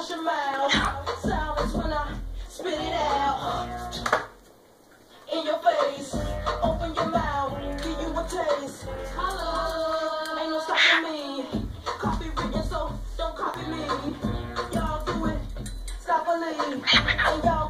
Wash your mouth. Silence when I spit it out. In your face. Open your mouth. Give you a taste. Hello. Ain't no stopping me. Copy written, so don't copy me. Y'all do it. Stop a lead. And y'all